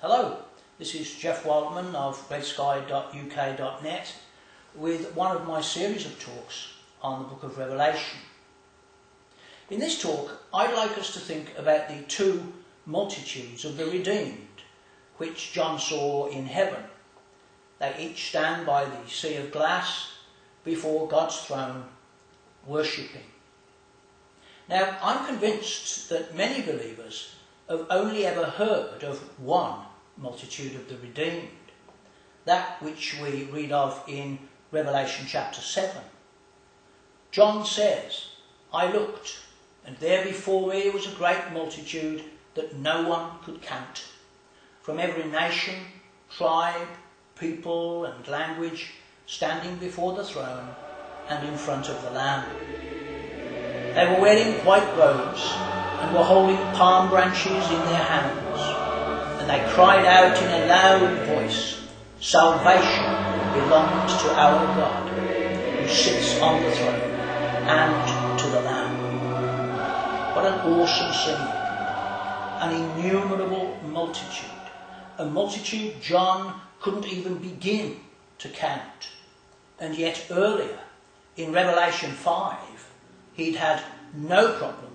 Hello, this is Geoff Wildman of redsky.uk.net with one of my series of talks on the book of Revelation. In this talk, I'd like us to think about the two multitudes of the redeemed, which John saw in heaven. They each stand by the sea of glass before God's throne, worshipping. Now, I'm convinced that many believers have only ever heard of one multitude of the redeemed, that which we read of in Revelation chapter 7. John says, "I looked, and there before me was a great multitude that no one could count, from every nation, tribe, people and language, standing before the throne and in front of the Lamb. They were wearing white robes and were holding palm branches in their hands, and they cried out in a loud voice, 'Salvation belongs to our God, who sits on the throne, and to the Lamb.'" What an awesome scene. An innumerable multitude. A multitude John couldn't even begin to count. And yet earlier, in Revelation 5, he'd had no problem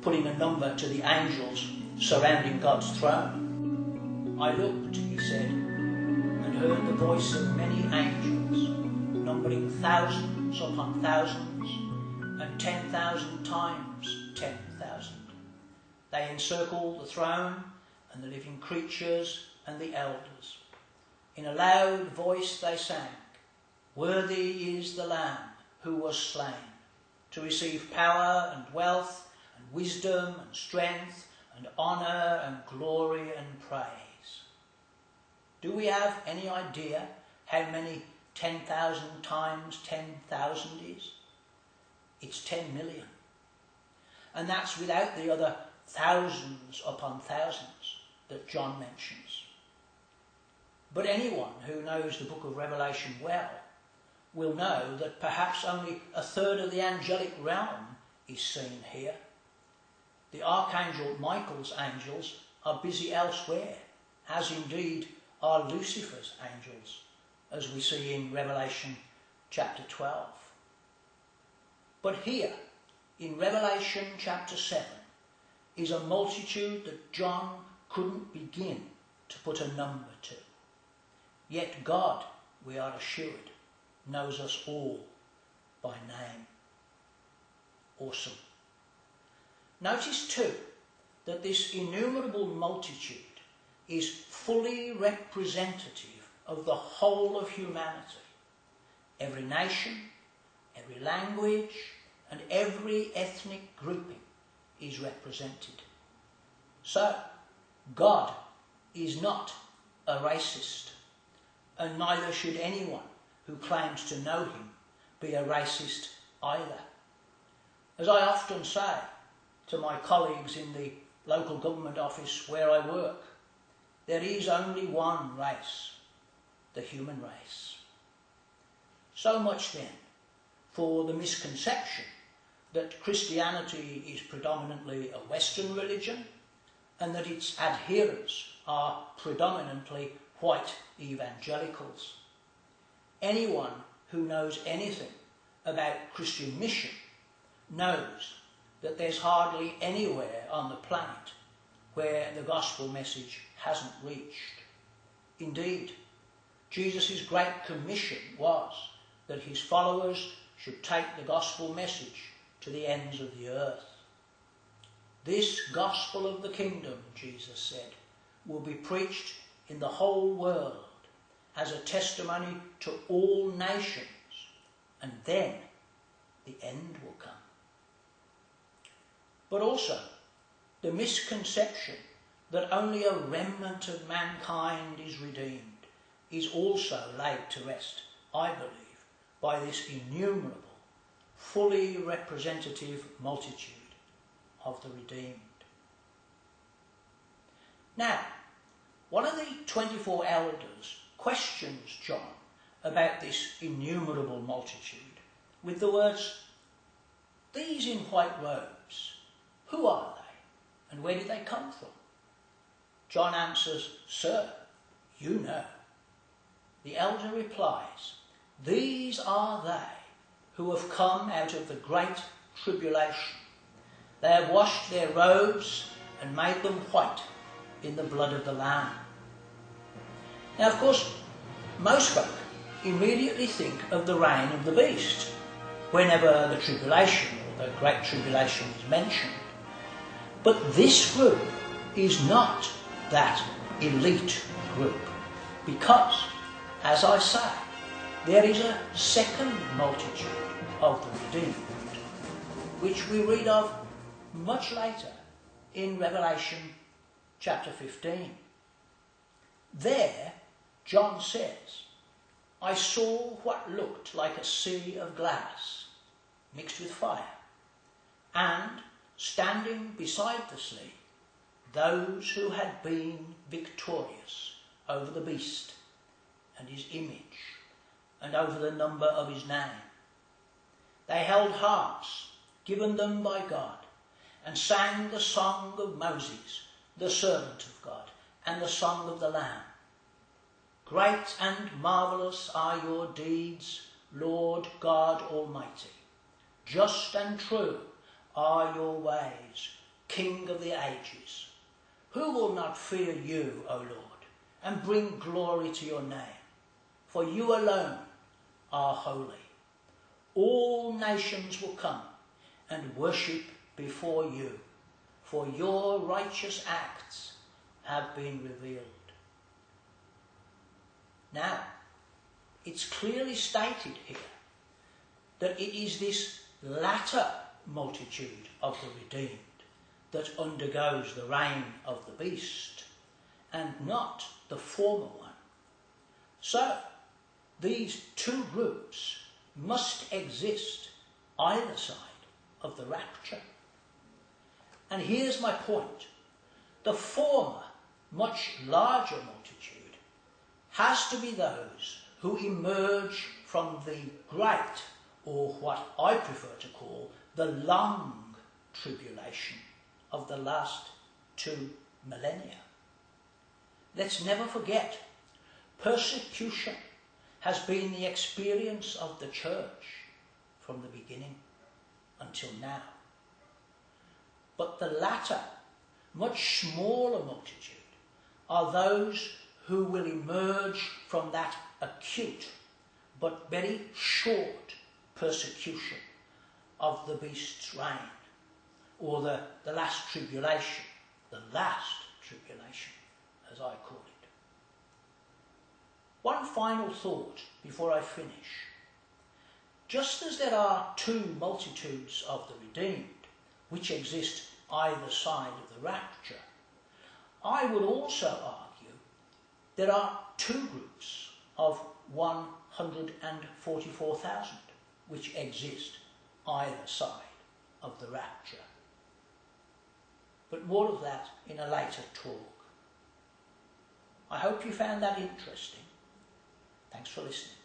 putting a number to the angels surrounding God's throne. "I looked," he said, "and heard the voice of many angels, numbering thousands upon thousands, and 10,000 times 10,000. They encircled the throne and the living creatures and the elders. In a loud voice they sang, 'Worthy is the Lamb who was slain, to receive power and wealth and wisdom and strength and honour and glory and praise.'" Do we have any idea how many 10,000 times 10,000 is? It's 10 million. And that's without the other thousands upon thousands that John mentions. But anyone who knows the book of Revelation well will know that perhaps only a third of the angelic realm is seen here. The Archangel Michael's angels are busy elsewhere, as indeed are Lucifer's angels, as we see in Revelation chapter 12. But here, in Revelation chapter 7, is a multitude that John couldn't begin to put a number to. Yet God, we are assured, knows us all by name. Awesome. Notice too that this innumerable multitude is fully representative of the whole of humanity. Every nation, every language, and every ethnic grouping is represented. So, God is not a racist, and neither should anyone who claims to know him be a racist either. As I often say to my colleagues in the local government office where I work, there is only one race, the human race. So much then for the misconception that Christianity is predominantly a Western religion and that its adherents are predominantly white evangelicals. Anyone who knows anything about Christian mission knows that there's hardly anywhere on the planet where the gospel message hasn't reached. Indeed, Jesus' great commission was that his followers should take the gospel message to the ends of the earth. "This gospel of the kingdom," Jesus said, "will be preached in the whole world as a testimony to all nations, and then the end will come." But also, the misconception that only a remnant of mankind is redeemed is also laid to rest, I believe, by this innumerable, fully representative multitude of the redeemed. Now, one of the 24 elders questions John about this innumerable multitude with the words, "These in white robes, who are they, and where did they come from?" John answers, "Sir, you know." The elder replies, "These are they who have come out of the great tribulation. They have washed their robes and made them white in the blood of the Lamb." Now, of course, most folk immediately think of the reign of the beast whenever the tribulation or the great tribulation is mentioned. But this group is not that elite group because, as I say, there is a second multitude of the redeemed, which we read of much later in Revelation chapter 15. There, John says, "I saw what looked like a sea of glass mixed with fire, and standing beside the sea, those who had been victorious over the beast and his image and over the number of his name. They held harps given them by God and sang the song of Moses, the servant of God, and the song of the Lamb. Great and marvellous are your deeds, Lord God Almighty. Just and true are your ways, King of the ages. Who will not fear you, O Lord, and bring glory to your name? For you alone are holy. All nations will come and worship before you, for your righteous acts have been revealed." Now, it's clearly stated here that it is this latter multitude of the redeemed that undergoes the reign of the beast, and not the former one. So, these two groups must exist either side of the rapture. And here's my point. The former, much larger multitude has to be those who emerge from the great, or what I prefer to call the long tribulation of the last 2 millennia. Let's never forget, persecution has been the experience of the church from the beginning until now. But the latter, much smaller multitude are those who will emerge from that acute but very short persecution of the beast's reign, or the last tribulation, as I call it. One final thought before I finish. Just as there are two multitudes of the redeemed, which exist either side of the rapture, I would also argue there are two groups of 144,000 which exist either side of the rapture. But more of that in a later talk. I hope you found that interesting. Thanks for listening.